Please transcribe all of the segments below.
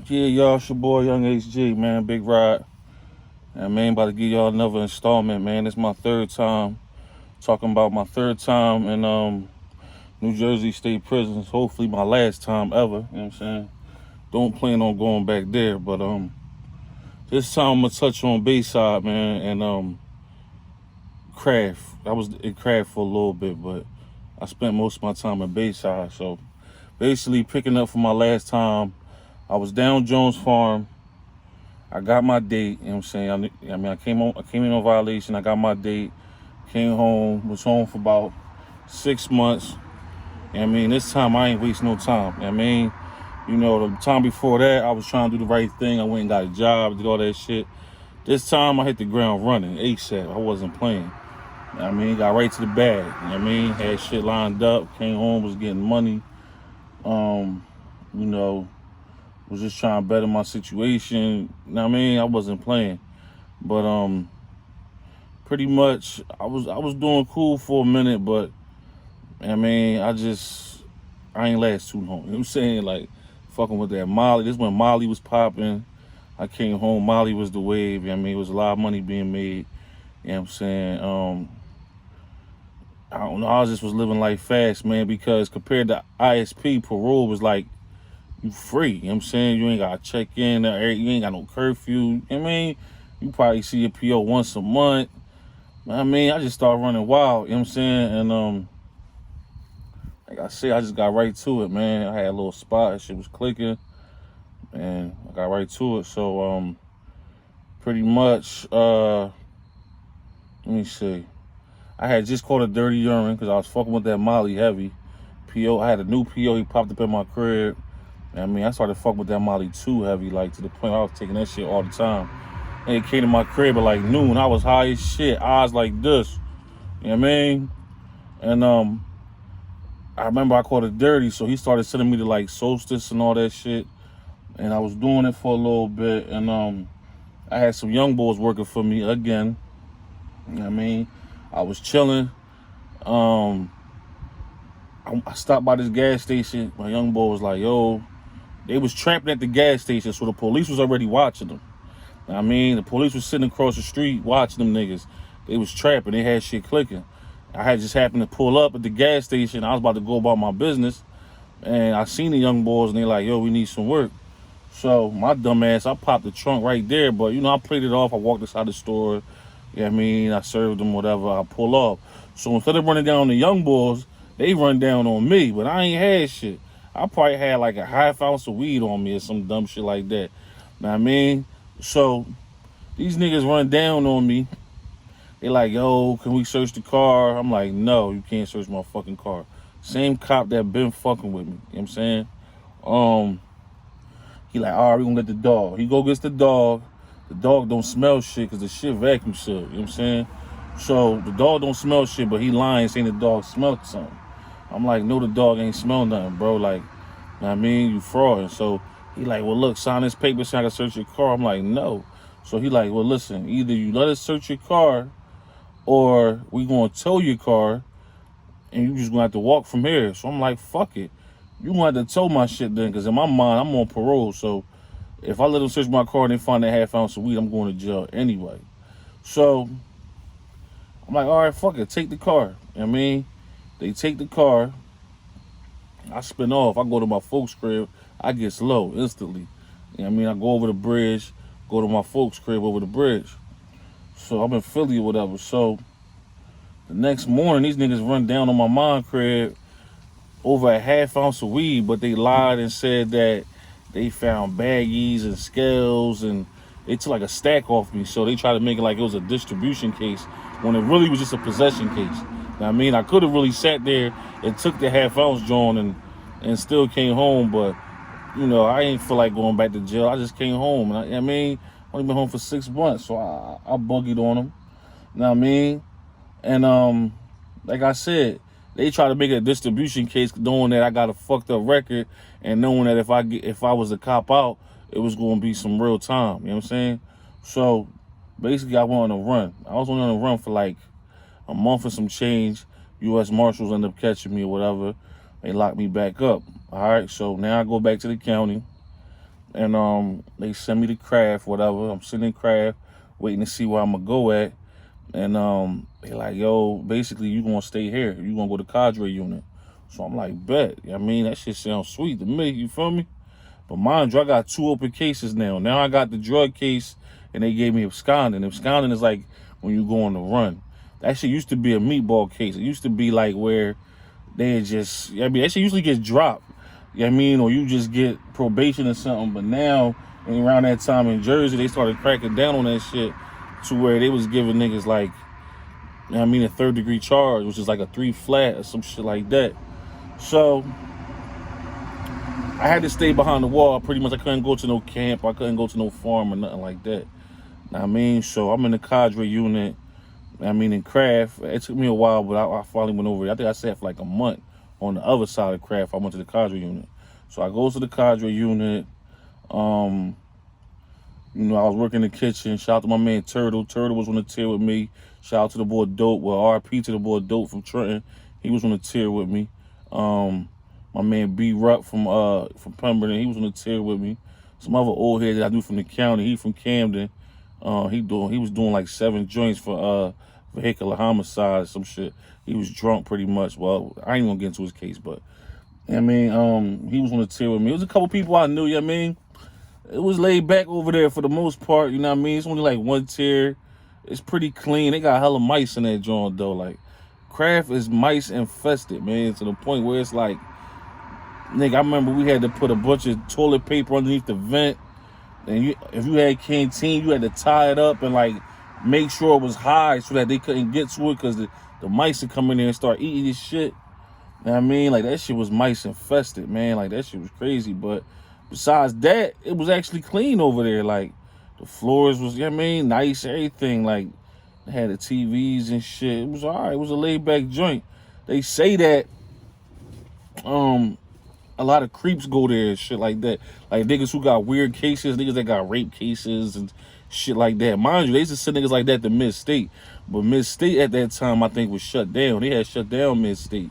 Yeah, y'all, it's your boy Young HG, man, Big Rod. And man, about to give y'all another installment, man. It's my third time talking about my third time in New Jersey State Prisons. Hopefully my last time ever. You know what I'm saying? Don't plan on going back there, but this time I'm gonna touch on Bayside, man, and Craft. I was in Craft for a little bit, but I spent most of my time in Bayside. So basically picking up from my last time, I was down Jones Farm. I got my date, you know what I'm saying? I came in on violation, I got my date, came home, was home for about 6 months. This time I ain't waste no time. The time before that, I was trying to do the right thing. I went and got a job, did all that shit. This time I hit the ground running, ASAP. I wasn't playing. Got right to the bag. Had shit lined up, came home, was getting money. Um, you know, was just trying to better my situation. I wasn't playing. But pretty much I was doing cool for a minute, but I ain't last too long. You know what I'm saying? Like fucking with that Molly. This when Molly was popping. I came home, Molly was the wave. It was a lot of money being made. You know what I'm saying? I don't know, I just was living life fast, man, because compared to ISP, parole was like you free. You know what I'm saying? You ain't gotta check in, you ain't got no curfew. You probably see your PO once a month. I just started running wild, you know what I'm saying? And like I said, I just got right to it, man. I had a little spot, that shit was clicking, and I got right to it. So pretty much let me see. I had just caught a dirty urine because I was fucking with that Molly heavy. PO, I had a new PO, he popped up in my crib. I started fucking with that Molly too heavy, like to the point I was taking that shit all the time. And it came to my crib at like noon. I was high as shit, eyes like this. You know what I mean? And I remember I caught it dirty, so he started sending me to like Solstice and all that shit. And I was doing it for a little bit, and I had some young boys working for me again. You know what I mean? I was chilling. I stopped by this gas station. My young boy was like, yo, they was trapping at the gas station, so the police was already watching them. The police was sitting across the street watching them niggas. They was trapping. They had shit clicking. I had just happened to pull up at the gas station. I was about to go about my business, and I seen the young boys, and they like, yo, we need some work. So my dumb ass, I popped the trunk right there, but I played it off. I walked inside the store. I served them, whatever. I pull off. So instead of running down on the young boys, they run down on me, but I ain't had shit. I probably had like a half ounce of weed on me or some dumb shit like that. Know what I mean? So these niggas run down on me. They like, yo, can we search the car? I'm like, no, you can't search my fucking car. Same cop that been fucking with me. You know what I'm saying? He like, all right, we gonna get the dog. He go gets the dog. The dog don't smell shit because the shit vacuum sealed. You know what I'm saying? So the dog don't smell shit, but he lying saying the dog smelled something. I'm like, no, the dog ain't smell nothing, bro. Like, you fraud. So he like, well, look, sign this paper so I can search your car. I'm like, no. So he like, well, listen, either you let us search your car or we gonna tow your car and you just gonna have to walk from here. So I'm like, fuck it. You gonna have to tow my shit then, because in my mind, I'm on parole. So if I let them search my car and they find that half ounce of weed, I'm going to jail anyway. So I'm like, all right, fuck it, take the car. They take the car. I spin off. I go to my folks' crib. I get slow instantly. I go over the bridge, go to my folks' crib over the bridge. So I'm in Philly or whatever. So the next morning, these niggas run down on my mom crib over a half ounce of weed, but they lied and said that they found baggies and scales, and they took like a stack off me. So they tried to make it like it was a distribution case when it really was just a possession case. I could have really sat there and took the half ounce joint and still came home, but I ain't feel like going back to jail. I just came home, and I only been home for 6 months, so I buggied on them. You know what I mean? And like I said, they try to make it a distribution case, knowing that I got a fucked up record, and knowing that if I was to cop out, it was going to be some real time. You know what I'm saying? So basically, I went on a run. I was only on a run for like a month and some change. U.S. Marshals ended up catching me or whatever. They locked me back up. All right, so now I go back to the county. And they send me to craft, whatever. I'm sitting in craft, waiting to see where I'm gonna go at. And they like, yo, basically you gonna stay here. You gonna go to cadre unit. So I'm like, bet. I mean, that shit sounds sweet to me, you feel me? But mind you, I got 2 open cases now. Now I got the drug case, and they gave me absconding. Absconding is like when you go on the run. That shit used to be a meatball case. It used to be like where they just, I mean, that shit usually gets dropped. You know what I mean? Or you just get probation or something. But now, and around that time in Jersey, they started cracking down on that shit to where they was giving niggas like, you know what I mean, a 3rd-degree charge, which is like a 3 flat or some shit like that. So I had to stay behind the wall. Pretty much, I couldn't go to no camp. I couldn't go to no farm or nothing like that. You know what I mean? So I'm in the cadre unit. I mean, in craft, it took me a while, but I finally went over it. I think I sat for like a month on the other side of craft. I went to the cadre unit. So I go to the cadre unit. You know, I was working in the kitchen. Shout out to my man Turtle. Turtle was on the tier with me. Shout out to the boy Dope. Well, RP to the boy Dope from Trenton. He was on the tier with me. My man B Ruck from Pemberton, he was on the tier with me. Some other old head that I knew from the county. He from Camden. He was doing like 7 joints for vehicular homicide, some shit. He was drunk pretty much. Well, I ain't gonna get into his case, but I mean, he was on the tier with me. It was a couple people I knew, you know what I mean? It was laid back over there for the most part, you know what I mean? It's only like 1 tier. It's pretty clean. They got hella mice in that joint though. Like, craft is mice infested, man, to the point where it's like, nigga, I remember we had to put a bunch of toilet paper underneath the vent. And if you had canteen, you had to tie it up and like make sure it was high so that they couldn't get to it, because the mice would come in there and start eating this shit. You know what I mean? Like, that shit was mice infested, man. Like, that shit was crazy. But besides that, it was actually clean over there. Like, the floors was, you know what I mean, nice, everything. Like, they had the TVs and shit. It was all right. It was a laid-back joint. They say that a lot of creeps go there and shit like that. Like, niggas who got weird cases, niggas that got rape cases and shit like that. Mind you, they used to send niggas like that to Mid-State. But Mid-State at that time, I think, was shut down. They had shut down Mid-State.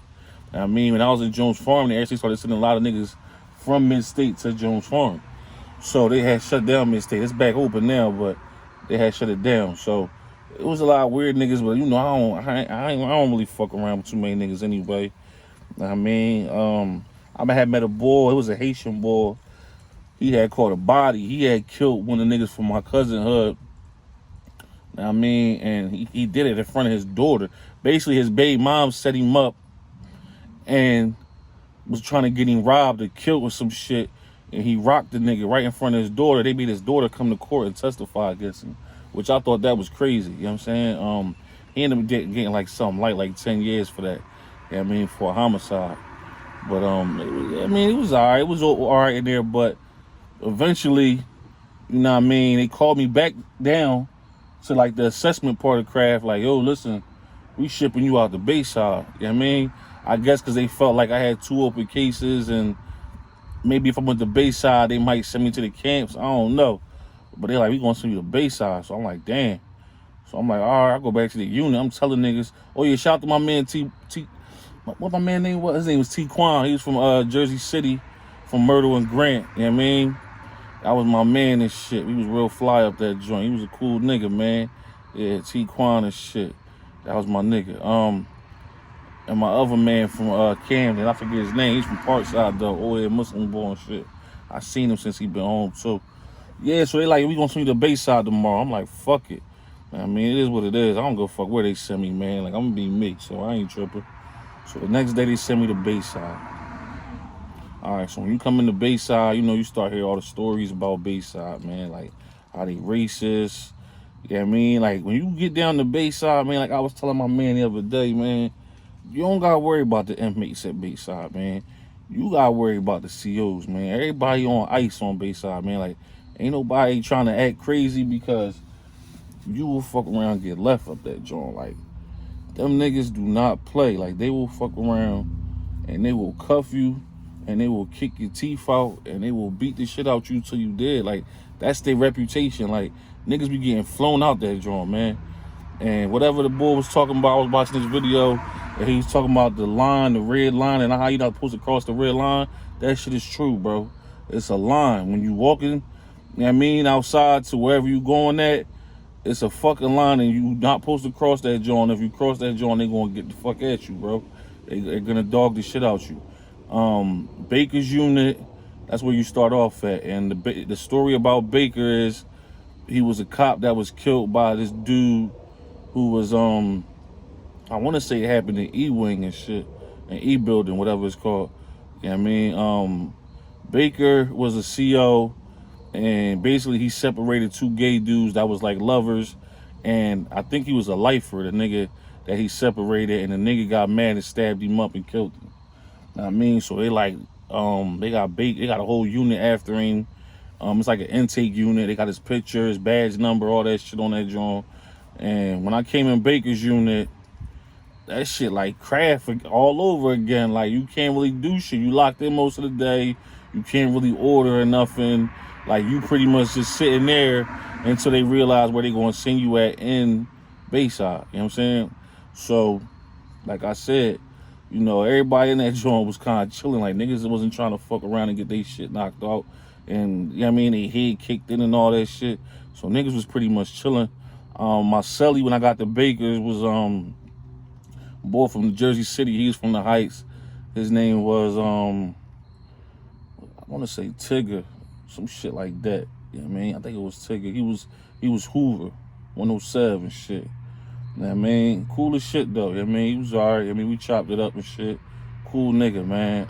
I mean, when I was in Jones Farm, they actually started sending a lot of niggas from Mid-State to Jones Farm. So they had shut down Mid-State. It's back open now, but they had shut it down. So it was a lot of weird niggas, but you know, I don't really fuck around with too many niggas anyway. I mean, I had met a boy. It was a Haitian boy. He had caught a body. He had killed one of the niggas from my cousin hood. I mean, and he did it in front of his daughter. Basically, his baby mom set him up and was trying to get him robbed or killed with some shit. And he rocked the nigga right in front of his daughter. They made his daughter come to court and testify against him, which I thought that was crazy. You know what I'm saying? He ended up getting like something like 10 years for that. You know what I mean, for a homicide. But it was all right. It was all right in there, but eventually, you know what I mean, they called me back down to like the assessment part of craft. Like, yo, listen, we shipping you out to Bayside. You know what I mean? I guess because they felt like I had 2 open cases, and maybe if I went to Bayside, they might send me to the camps. I don't know. But they're like, we gonna send you to Bayside. So I'm like, damn. So I'm like, all right, I'll go back to the unit. I'm telling niggas, oh yeah, shout out to my man what my man name was? His name was T Quan. He was from Jersey City, from Myrtle and Grant. You know what I mean? That was my man and shit. He was real fly up that joint. He was a cool nigga, man. Yeah, T Quan and shit. That was my nigga. And my other man from Camden, I forget his name. He's from Parkside though. Oh yeah, Muslim boy and shit. I seen him since he been home too. Yeah, so they like, we gonna send you to Bayside tomorrow. I'm like, fuck it. I mean, it is what it is. I don't go fuck where they send me, man. Like, I'm gonna be me, so I ain't tripping. So the next day they sent me to Bayside. All right, so when you come into Bayside, you know, you start hearing all the stories about Bayside, man. Like, how they racist. You know what I mean? Like, when you get down to Bayside, man, like I was telling my man the other day, man, you don't gotta worry about the inmates at Bayside, man. You gotta worry about the COs, man. Everybody on ice on Bayside, man. Like, ain't nobody trying to act crazy, because you will fuck around and get left up that joint. Like, them niggas do not play. Like, they will fuck around and they will cuff you and they will kick your teeth out and they will beat the shit out you till you dead. Like, that's their reputation. Like, niggas be getting flown out that joint, man. And whatever the boy was talking about, I was watching this video and he was talking about the line, the red line, and how you not supposed to cross the red line. That shit is true, bro. It's a line. When you walking, you know what I mean, outside to wherever you going at, it's a fucking line and you not supposed to cross that joint. If you cross that joint, they gonna get the fuck at you, bro. They're gonna dog the shit out you. Baker's unit, that's where you start off at. And the story about Baker is he was a cop that was killed by this dude who was I want to say it happened in E-Wing and shit, an E-building, whatever it's called. You know what I mean? Baker was a CO, and basically he separated two gay dudes that was like lovers, and I think he was a lifer, the nigga that he separated, and the nigga got mad and stabbed him up and killed him. You know what I mean? So they like, they got a whole unit after him. It's like an intake unit. They got his picture, his badge number, all that shit on that joint. And when I came in Baker's unit, that shit like craft all over again. Like, you can't really do shit. You locked in most of the day. You can't really order or nothing. Like, you pretty much just sitting there until they realize where they gonna send you at in Bayside. You know what I'm saying? So, like I said, you know, everybody in that joint was kind of chilling. Like, niggas wasn't trying to fuck around and get their shit knocked out. And, you know what I mean, they head kicked in and all that shit. So niggas was pretty much chilling. My celly, when I got to Baker's, was boy from Jersey City. He was from the Heights. His name was I want to say Tigger, some shit like that. You know what I mean? I think it was Tigger. He was Hoover, 107 shit. You know what I mean? Cool as shit though. You know what I mean? He was alright. I mean, we chopped it up and shit. Cool nigga, man.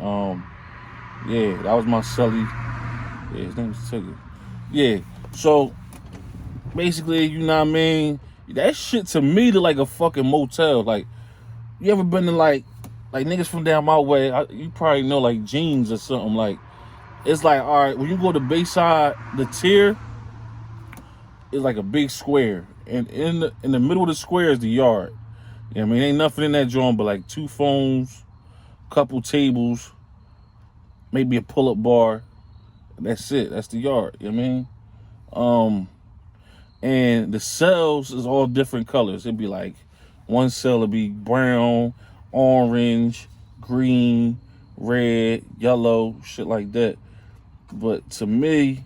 Yeah, that was my celly. Yeah, his name was Tigger. Yeah, so basically, you know what I mean? That shit to me look like a fucking motel. Like, you ever been to like niggas from down my way? You probably know like Jeans or something. Like, it's like, all right, when you go to Bayside, the tier is like a big square, and in the middle of the square is the yard. You know what I mean? Ain't nothing in that joint but like 2 phones, couple tables, maybe a pull-up bar. That's it. That's the yard. You know what I mean? And the cells is all different colors. It'd be like, one cell would be brown, orange, green, red, yellow, shit like that. But to me,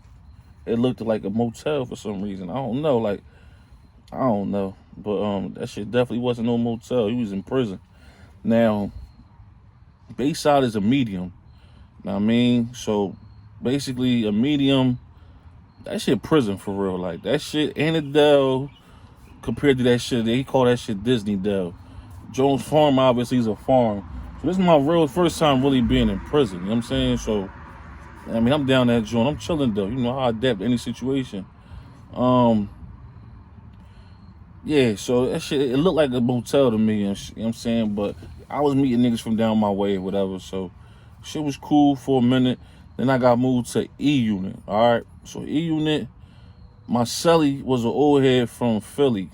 it looked like a motel for some reason. I don't know. But that shit definitely wasn't no motel. He was in prison. Now, Bayside is a medium. Know what I mean? So basically a medium, that shit prison for real. Like, that shit ain't a Dell compared to that shit. They call that shit Disney Dell. Jones Farm obviously is a farm. So this is my real first time really being in prison. You know what I'm saying? So, I mean, I'm down that joint. I'm chilling though. You know how I adapt to any situation. Yeah, so that shit, it looked like a motel to me. You know what I'm saying? But I was meeting niggas from down my way or whatever. So shit was cool for a minute. Then I got moved to E Unit. All right. So E Unit, my celly was an old head from Philly.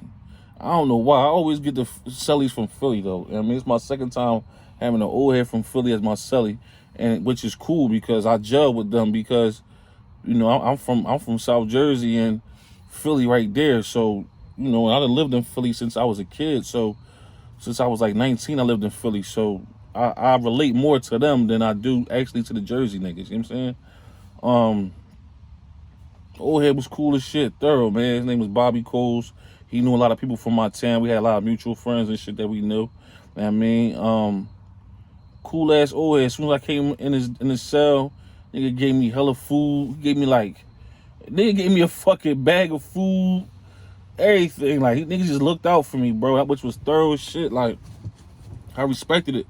I don't know why. I always get the cellies from Philly though. I mean, it's my second time having an old head from Philly as my celly, and which is cool because I gel with them because, you know, I'm from South Jersey and Philly right there. So, you know, I done lived in Philly since I was a kid. So since I was like 19, I lived in Philly. So I relate more to them than I do actually to the Jersey niggas. You know what I'm saying? Old head was cool as shit, thorough, man. His name was Bobby Coles. He knew a lot of people from my town. We had a lot of mutual friends and shit that we knew. You know what I mean? Cool ass old head. As soon as I came in his cell, nigga gave me hella food. He gave me nigga gave me a fucking bag of food, everything. Like, nigga just looked out for me, bro, which was thorough as shit. Like, I respected it.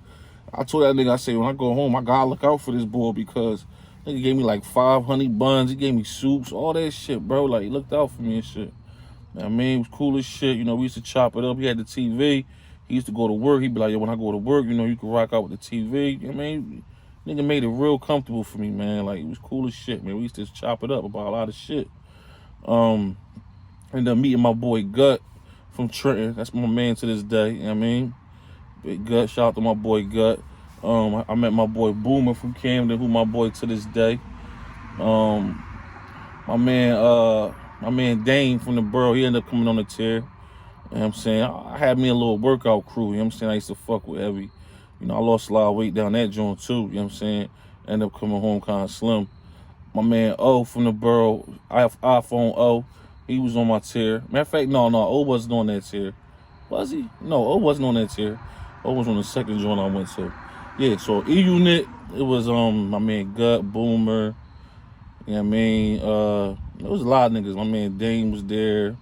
I told that nigga, I said, when I go home, I gotta look out for this boy because nigga gave me like 5 honey buns. He gave me soups, all that shit, bro. Like, he looked out for me and shit. I mean, it was cool as shit. You know, we used to chop it up. He had the TV. He used to go to work. He'd be like, yo, when I go to work, you know, you can rock out with the TV. You know what I mean? Nigga made it real comfortable for me, man. Like, it was cool as shit, man. We used to chop it up about a lot of shit. Ended up meeting my boy Gut from Trenton. That's my man to this day. You know what I mean? Big Gut. Shout out to my boy Gut. I met my boy Boomer from Camden, who my boy to this day. My man Dane from the borough, he ended up coming on the tier. You know what I'm saying? I had me a little workout crew, you know what I'm saying? I used to fuck with heavy. You know, I lost a lot of weight down that joint too, you know what I'm saying? Ended up coming home kind of slim. My man O from the borough, iPhone O, he was on my tier. Matter of fact, no, O wasn't on that tier. Was he? No, O wasn't on that tier. O was on the second joint I went to. Yeah, so E Unit, it was my man Gut, Boomer, you know what I mean? There was a lot of niggas. My man Dame was there.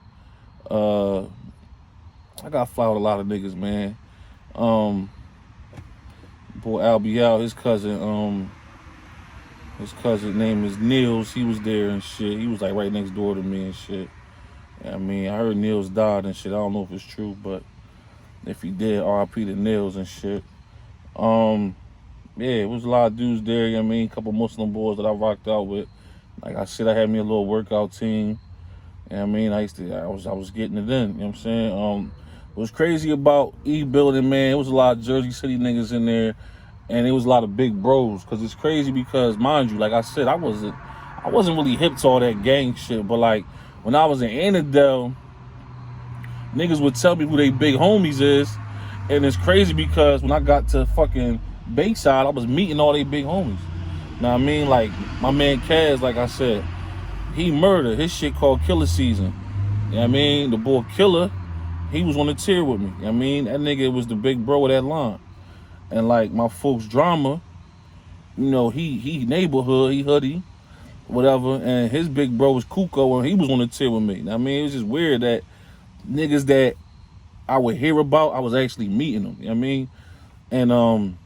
I got fly with a lot of niggas, man. Boy Albie out, his cousin name is Niels. He was there and shit. He was like right next door to me and shit. I mean, I heard Niels died and shit. I don't know if it's true, but if he did, R.I.P. to Niels and shit. Yeah, it was a lot of dudes there. You know what I mean, a couple Muslim boys that I rocked out with. Like I said, I had me a little workout team. You know what I mean, I was getting it in. You know what I'm saying? What's crazy about E Building, man, it was a lot of Jersey City niggas in there, and it was a lot of big bros. Cause it's crazy because, mind you, like I said, I wasn't really hip to all that gang shit. But like when I was in Annandale, niggas would tell me who they big homies is, and it's crazy because when I got to fucking Bayside, I was meeting all they big homies. Now I mean, like my man Kaz, like I said, he murdered. His shit called Killer Season. You know what I mean? The boy Killer, he was on the tier with me. You know what I mean? That nigga was the big bro of that line. And like my folks Drama, you know, he neighborhood, he hoodie, whatever, and his big bro was Kuko and he was on the tier with me. You know what I mean? It was just weird that niggas that I would hear about, I was actually meeting them. You know what I mean? And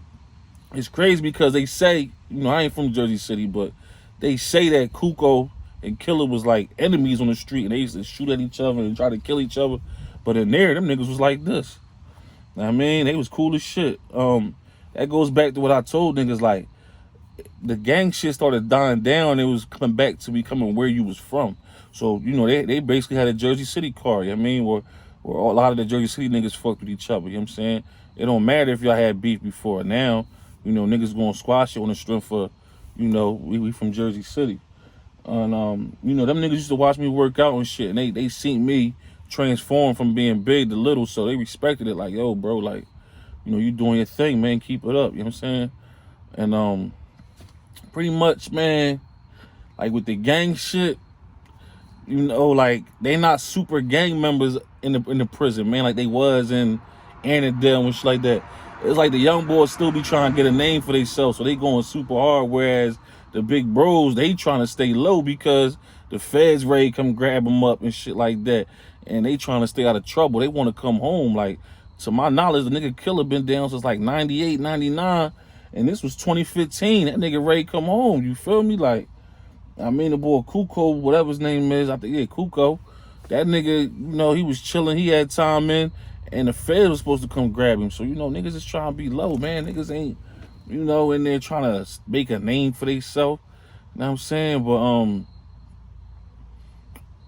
it's crazy because they say, you know, I ain't from Jersey City, but they say that Kuko and Killer was like enemies on the street and they used to shoot at each other and try to kill each other. But in there, them niggas was like this. I mean, they was cool as shit. That goes back to what I told niggas, like, the gang shit started dying down. It was coming back to becoming where you was from. So, you know, they basically had a Jersey City car, you know what I mean? Where a lot of the Jersey City niggas fucked with each other, you know what I'm saying? It don't matter if y'all had beef before. Now, you know, niggas gonna squash it on the strength of, you know, we from Jersey City. And, you know, them niggas used to watch me work out and shit. And they seen me transform from being big to little. So they respected it. Like, yo, bro, like, you know, you doing your thing, man. Keep it up. You know what I'm saying? And pretty much, man, like with the gang shit, you know, like they not super gang members in the prison, man, like they was in Annandale and shit like that. It's like the young boys still be trying to get a name for themselves, so they going super hard, whereas the big bros, they trying to stay low because the feds ready to come grab them up and shit like that, and they trying to stay out of trouble. They want to come home. Like, to my knowledge, the nigga Killer been down since like 98, 99, and this was 2015. That nigga ready to come home, you feel me? Like, I mean, the boy Kuko, whatever his name is, I think, yeah, Kuko, that nigga, you know, he was chilling, he had time in, and the feds was supposed to come grab him. So, you know, niggas is trying to be low, man. Niggas ain't, you know, in there trying to make a name for themselves. You know what I'm saying? But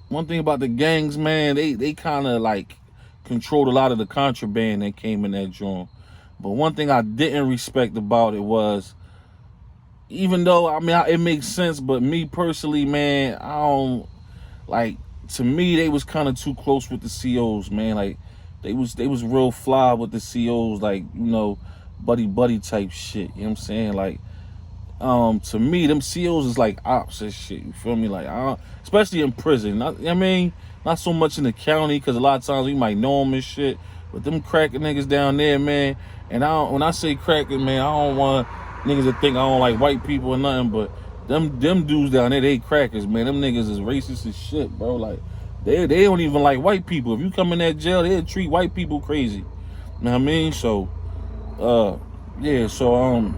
one thing about the gangs, man, they kind of like controlled a lot of the contraband that came in that joint. But one thing I didn't respect about it was, even though, I mean, it makes sense, but me personally, man, I don't, like, to me, they was kind of too close with the COs, man. Like, they was real fly with the COs, like, you know, buddy type shit, you know what I'm saying? Like, to me, them COs is like ops and shit, you feel me? Like, especially in prison, I mean, not so much in the county, because a lot of times we might know them and shit, but them cracking niggas down there, man, and when I say cracking, man, I don't want niggas that think I don't like white people or nothing, but them dudes down there, they crackers, man. Them niggas is racist as shit, bro. Like, they don't even like white people. If you come in that jail, they'll treat white people crazy. You know what I mean? So, yeah, so,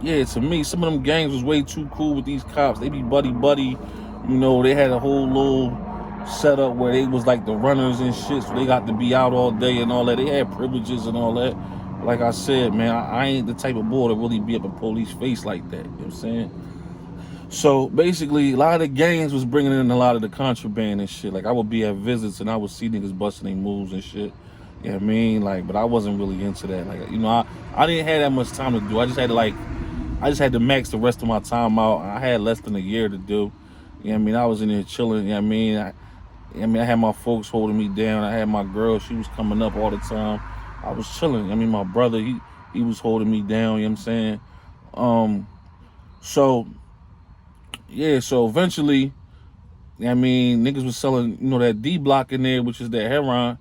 yeah, to me, some of them gangs was way too cool with these cops. They be buddy. You know, they had a whole little setup where they was like the runners and shit, so they got to be out all day and all that. They had privileges and all that. Like I said, man, I ain't the type of boy to really be up a police face like that. You know what I'm saying? So basically, a lot of the gangs was bringing in a lot of the contraband and shit. Like, I would be at visits and I would see niggas busting their moves and shit. You know what I mean? Like, but I wasn't really into that. Like, you know, I didn't have that much time to do. I just had to max the rest of my time out. I had less than a year to do. You know what I mean? I was in there chilling. You know what I mean? I had my folks holding me down. I had my girl. She was coming up all the time. I was chilling. I mean, my brother, he was holding me down. You know what I'm saying? So yeah, so eventually, I mean, niggas was selling, that D block in there, which is that heroin,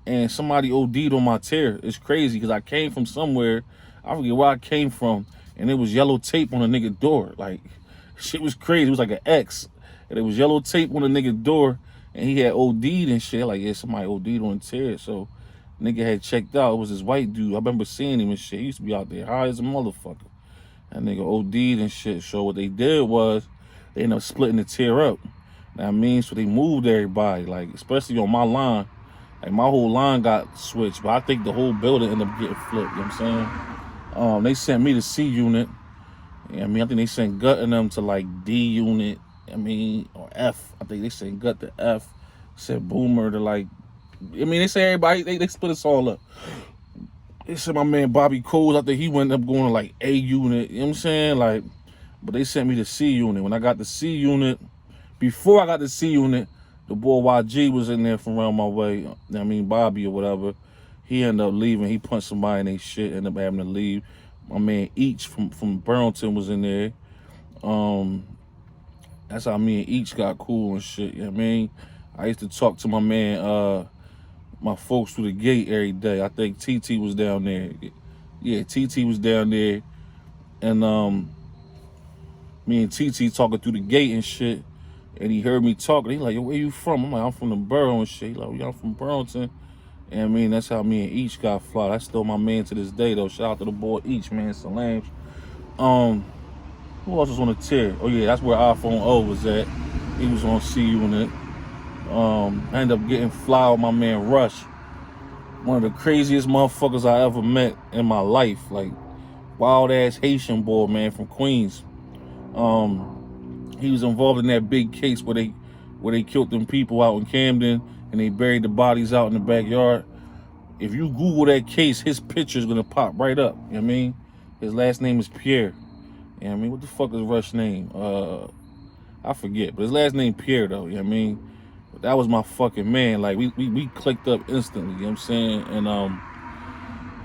and somebody OD'd on my tear. It's crazy because I came from somewhere, I forget where I came from, and there was yellow tape on a nigga door. Like, shit was crazy. It was like an X, and it was yellow tape on a nigga door, and he had OD'd and shit. Like, yeah, somebody OD'd on the tear. So, nigga had checked out. It was this white dude. I remember seeing him and shit. He used to be out there high as a motherfucker. That nigga OD'd and shit. So what they did was they ended up splitting the tier up. That means so they moved everybody, like especially on my line. Like my whole line got switched, but I think the whole building ended up getting flipped. You know what I'm saying? They sent me to C unit. I think they sent Gut and them to like D unit. Or F. I think they sent Gut to F. Sent Boomer to like. They say everybody. They split us all up. They said my man Bobby Coles, I think he went up going to like A unit, you know what I'm saying? Like, but they sent me to C unit. When I got the C unit, before I got the C unit, the boy YG was in there from around my way. Bobby or whatever. He ended up leaving. He punched somebody in their shit, ended up having to leave. My man Each from Burlington was in there. That's how me and Each got cool and shit, you know what I mean? I used to talk to my man, my folks through the gate every day. I think TT was down there. Yeah, TT was down there. And me and TT talking through the gate and shit. And he heard me talking. He like, yo, where you from? I'm like, I'm from the borough and shit. He like, I'm from Burlington. And that's how me and Each got fly. That's still my man to this day though. Shout out to the boy Each, man. Salams. Who else was on the tier? Oh yeah, that's where iPhone O was at. He was on C unit. I ended up getting fly with my man Rush. One of the craziest motherfuckers I ever met in my life. Like, wild ass Haitian boy, man, from Queens. He was involved in that big case where they killed them people out in Camden and they buried the bodies out in the backyard. If you Google that case, his picture's gonna pop right up. You know what I mean? His last name is Pierre. You know what I mean? What the fuck is Rush's name? I forget, but his last name Pierre though, you know what I mean? But that was my fucking man. Like we clicked up instantly, you know what I'm saying? And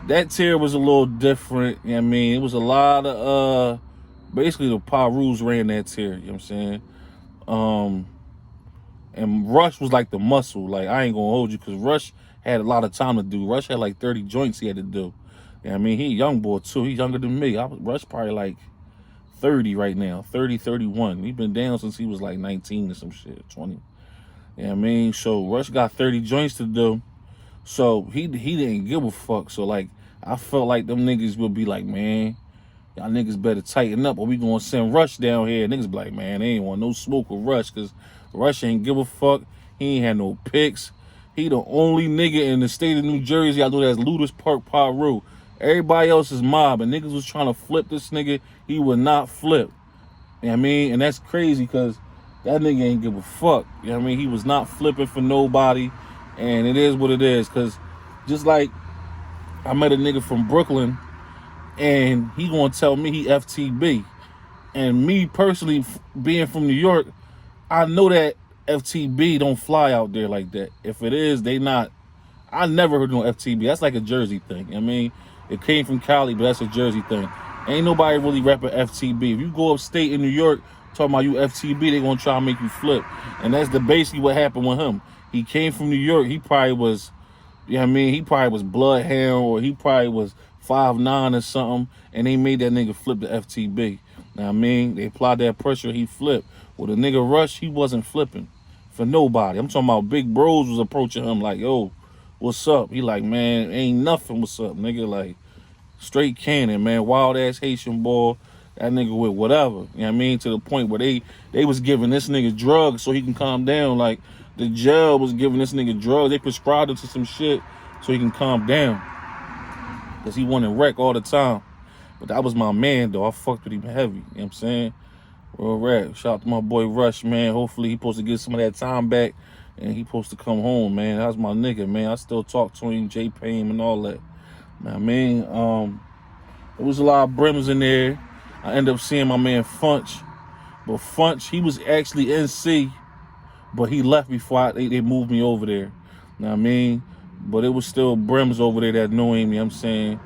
that tier was a little different, you know what I mean? It was a lot of basically the Parus ran that tier, you know what I'm saying? And Rush was like the muscle. Like, I ain't gonna hold you, because Rush had a lot of time to do. Rush had like 30 joints he had to do. You know what I mean? He a young boy too. He's younger than me. Rush probably like 30 right now, 30, 31. He been down since he was like 19 or some shit, 20. You know what I mean? So Rush got 30 joints to do. So he didn't give a fuck. So like, I felt like them niggas would be like, man, y'all niggas better tighten up or we gonna send Rush down here. Niggas be like, man, they ain't want no smoke with Rush, because Rush ain't give a fuck. He ain't had no picks. He the only nigga in the state of New Jersey I know that's Ludus Park Paru. Everybody else is mob, and niggas was trying to flip this nigga. He would not flip. You know what I mean? And that's crazy, because that nigga ain't give a fuck. You know what I mean? He was not flipping for nobody, and it is what it is. Because just like I met a nigga from Brooklyn, and he gonna tell me he FTB. And me personally, being from New York, I know that FTB don't fly out there like that. If it is, they not. I never heard no FTB. That's like a Jersey thing. I mean, it came from Cali, but that's a Jersey thing. Ain't nobody really repping FTB. If you go upstate in New York talking about you FTB, they gonna try to make you flip. And that's basically what happened with him. He came from New York. He probably was, you know what I mean? He probably was Bloodhound, or he probably was 5'9" or something, and they made that nigga flip the FTB. Now, I mean, they applied that pressure, he flipped. With a nigga Rush, he wasn't flipping for nobody. I'm talking about Big Bros was approaching him like, yo, what's up? He like, man, ain't nothing, what's up, nigga? Like, straight cannon, man, wild ass Haitian boy. That nigga with whatever, you know what I mean? To the point where they was giving this nigga drugs so he can calm down. Like, the jail was giving this nigga drugs. They prescribed him to some shit so he can calm down, because he wanted wreck all the time. But that was my man, though. I fucked with him heavy, you know what I'm saying? Real rap. Shout out to my boy Rush, man. Hopefully he supposed to get some of that time back, and he supposed to come home, man. That was my nigga, man. I still talk to him, J Payne and all that. I mean, there was a lot of brims in there. I ended up seeing my man Funch. But Funch, he was actually in C, but he left before they moved me over there. Know what I mean? But it was still brims over there that knew him, you know what I'm saying?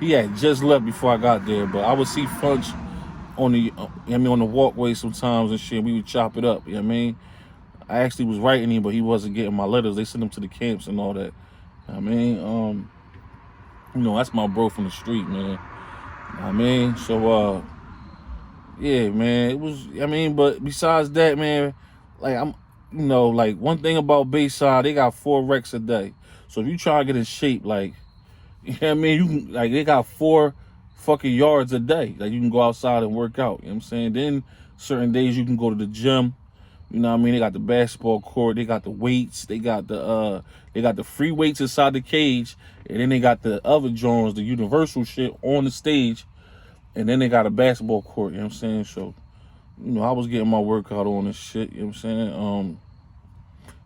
He had just left before I got there, but I would see Funch on the on the walkway sometimes and shit. We would chop it up. You know what I mean? I actually was writing him, but he wasn't getting my letters. They sent him to the camps and all that. You know what I mean, that's my bro from the street, man. You know what I mean, so yeah, man, it was. But besides that, man, like like one thing about Bayside, they got 4 wrecks a day. So if you try to get in shape, like, you know what I mean, you can, like, they got 4 fucking yards a day. Like, you can go outside and work out. You know what I'm saying? Then certain days you can go to the gym. You know what I mean? They got the basketball court, they got the weights, they got the free weights inside the cage, and then they got the other drones, the universal shit on the stage, and then they got a basketball court, you know what I'm saying? So, I was getting my workout on and shit, you know what I'm saying?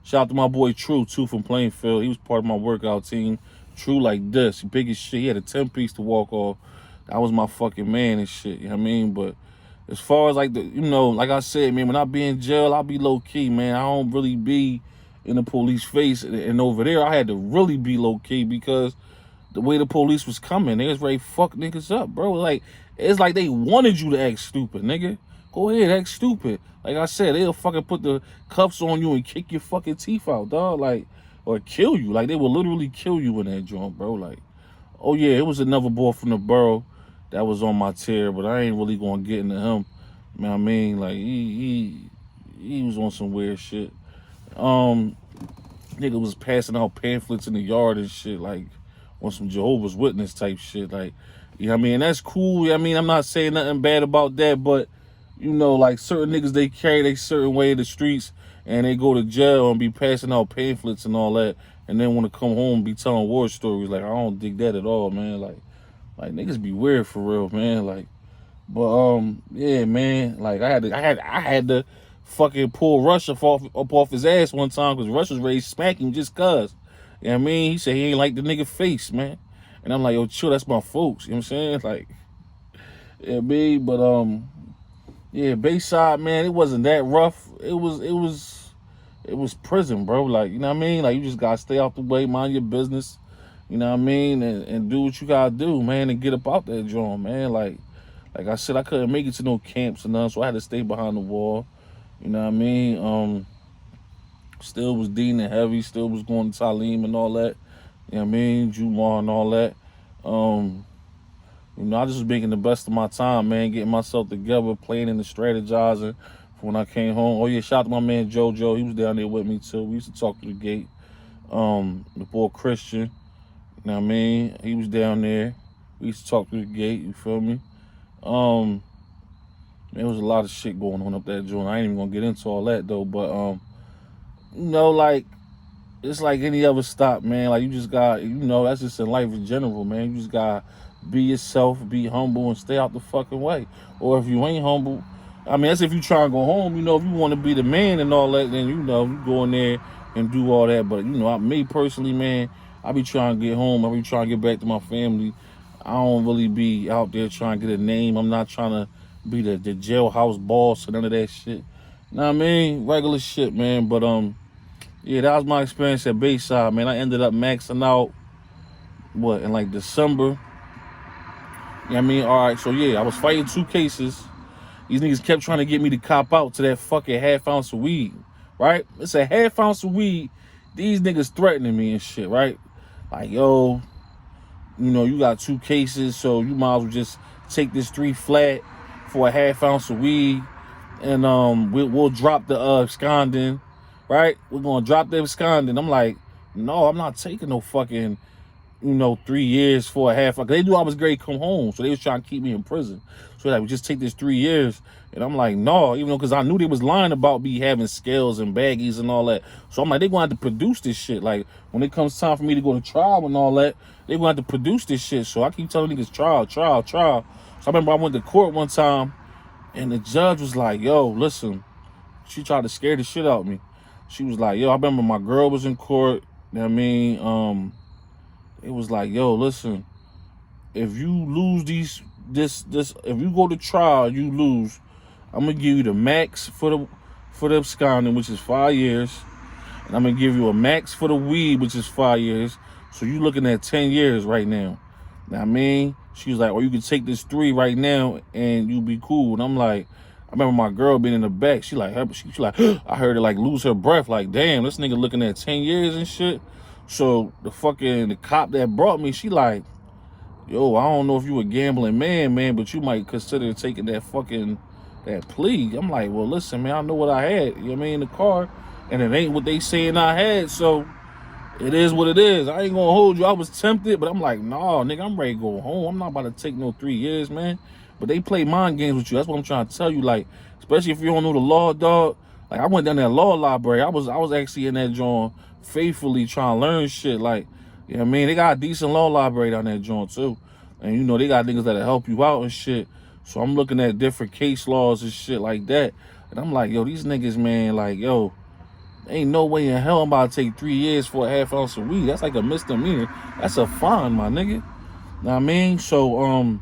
Shout out to my boy True too from Plainfield. He was part of my workout team. True like this, big as shit. He had a 10-piece to walk off. That was my fucking man and shit, you know what I mean? But as far as like like I said, man, when I be in jail, I'll be low key, man. I don't really be in the police face. And over there, I had to really be low key because the way the police was coming, they was ready to fuck niggas up, bro. Like, it's like they wanted you to act stupid, nigga. Go ahead, act stupid. Like I said, they'll fucking put the cuffs on you and kick your fucking teeth out, dog. Like, or kill you. Like, they will literally kill you in that joint, bro. Like, oh yeah, it was another boy from the borough that was on my tier, but I ain't really gonna get into him. You know what I mean? Like, he was on some weird shit. Nigga was passing out pamphlets in the yard and shit, like on some Jehovah's Witness type shit. Like, you know what I mean? That's cool. I mean, I'm not saying nothing bad about that, but like certain niggas, they carry they certain way in the streets and they go to jail and be passing out pamphlets and all that, and then want to come home and be telling war stories. Like, I don't dig that at all, man. Like niggas be weird for real, man. Like, but yeah, man. Like, I had to fucking pull Rush up off his ass one time because Rush was ready to smack him just cuz. You know what I mean? He said he ain't like the nigga face, man. And I'm like, yo, chill, that's my folks. You know what I'm saying? Like, yeah, big, but yeah, Bayside, man, it wasn't that rough. It was prison, bro. Like, you know what I mean? Like, you just gotta stay out the way, mind your business. You know what I mean? And do what you gotta do, man, and get up out that joint, man. Like I said, I couldn't make it to no camps or nothing, so I had to stay behind the wall. You know what I mean? Still was dealing heavy, still was going to Talim and all that. You know what I mean? Jumar and all that. I just was making the best of my time, man, getting myself together, planning and strategizing for when I came home. Oh yeah, shout out to my man JoJo. He was down there with me too. We used to talk to the gate. The boy Christian. You know what I mean? He was down there. We used to talk to the gate, you feel me? There was a lot of shit going on up that joint. I ain't even gonna get into all that though, but like, it's like any other stop, man. Like, you just got, that's just in life in general, man. You just gotta be yourself, be humble, and stay out the fucking way. Or if you ain't humble, I mean, that's if you try and go home, if you want to be the man and all that, then, you go in there and do all that. But, me personally, man, I be trying to get home. I be trying to get back to my family. I don't really be out there trying to get a name. I'm not trying to be the jailhouse boss or none of that shit. You know what I mean? Regular shit, man. But, yeah, that was my experience at Bayside, man. I ended up maxing out, in like December. You know what I mean? All right, so yeah, I was fighting 2 cases. These niggas kept trying to get me to cop out to that fucking half ounce of weed, right? It's a half ounce of weed. These niggas threatening me and shit, right? Like, yo, you got 2 cases, so you might as well just take this 3 flat for a half ounce of weed, and we'll drop the absconding, right? We're gonna drop the absconding. I'm like, no, I'm not taking no fucking, 3 years for a half. They knew I was great to come home, so they was trying to keep me in prison. So like, we just take this 3 years, and I'm like, no, even though because I knew they was lying about me having scales and baggies and all that. So I'm like, they gonna have to produce this shit. Like, when it comes time for me to go to trial and all that, they gonna have to produce this shit. So I keep telling niggas trial. So I remember I went to court one time, and the judge was like, yo, listen, she tried to scare the shit out of me. She was like, yo, I remember my girl was in court. You know what I mean? It was like, yo, listen, if you lose if you go to trial, you lose, I'm gonna give you the max for the absconding, which is 5 years, and I'm gonna give you a max for the weed, which is 5 years. So you looking at 10 years right now. Know what I mean? She was like, or you could take this 3 right now and you be cool. And I'm like, I remember my girl being in the back. She like, she like, I heard her like lose her breath. Like, damn, this nigga looking at 10 years and shit. So the cop that brought me, she like, yo, I don't know if you a gambling man, but you might consider taking that plea. I'm like, well, listen, man, I know what I had, you know what I mean, in the car, and it ain't what they saying I had, so it is what it is. I ain't gonna hold you. I was tempted, but I'm like, nah, nigga, I'm ready to go home. I'm not about to take no 3 years, man. But they play mind games with you. That's what I'm trying to tell you. Like, especially if you don't know the law, dog. Like, I went down to that law library. I was actually in that joint faithfully trying to learn shit. Like, you know what I mean? They got a decent law library down that joint, too. And, you know, they got niggas that'll help you out and shit. So I'm looking at different case laws and shit like that. And I'm like, yo, these niggas, man, like, yo, ain't no way in hell I'm about to take 3 years for a half ounce of weed. That's like a misdemeanor. That's a fine, my nigga. Know what I mean? So,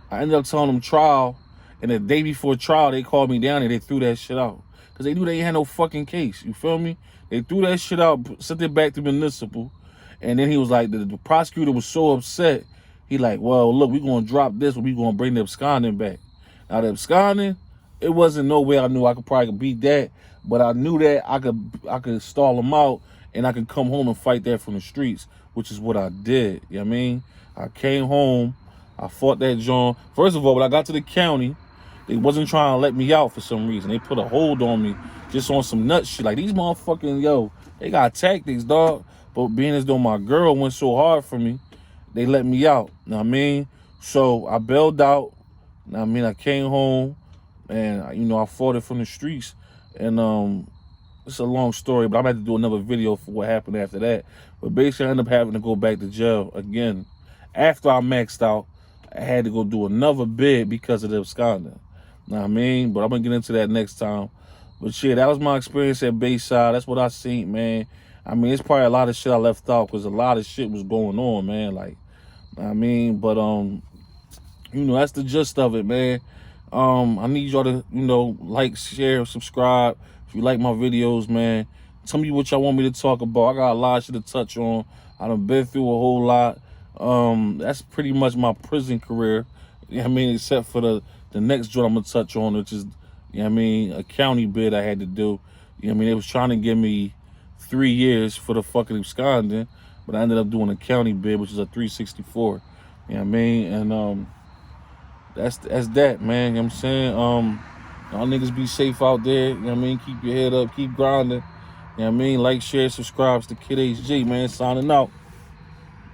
I ended up telling them trial, and the day before trial, they called me down and they threw that shit out. Because they knew they had no fucking case. You feel me? They threw that shit out, sent it back to municipal. And then he was like, the prosecutor was so upset. He like, well, look, we going to drop this, but we going to bring the absconding back. Now, the absconding, it wasn't no way I knew I could probably beat that. But I knew that I could stall them out, and I could come home and fight that from the streets, which is what I did. You know what I mean? I came home. I fought that joint. First of all, when I got to the county, they wasn't trying to let me out for some reason. They put a hold on me just on some nut shit. Like, these motherfucking, yo, they got tactics, dog. But being as though my girl went so hard for me, they let me out. Know what I mean? So I bailed out. Know what I mean? I came home, and, you know, I fought it from the streets. And it's a long story, but I'm going to have to do another video for what happened after that. But basically, I ended up having to go back to jail again. After I maxed out, I had to go do another bid because of the absconding. Know what I mean? But I'm going to get into that next time. But shit, that was my experience at Bayside. That's what I seen, man. I mean, it's probably a lot of shit I left out because a lot of shit was going on, man. Like, know what I mean? But, you know, that's the gist of it, man. I need y'all to, you know, like, share, subscribe. If you like my videos, man, tell me what y'all want me to talk about. I got a lot of shit to touch on. I done been through a whole lot. That's pretty much my prison career. You know what I mean? Except for the next joint I'm gonna touch on, which is, you know what I mean, a county bid I had to do. You know what I mean? They was trying to give me 3 years for the fucking absconding, but I ended up doing a county bid, which is a 364. You know what I mean? And that's that, man. You know what I'm saying? Y'all niggas be safe out there. You know what I mean? Keep your head up, keep grinding. You know what I mean? Like, share, subscribe. It's the Kid HG, man. Signing out.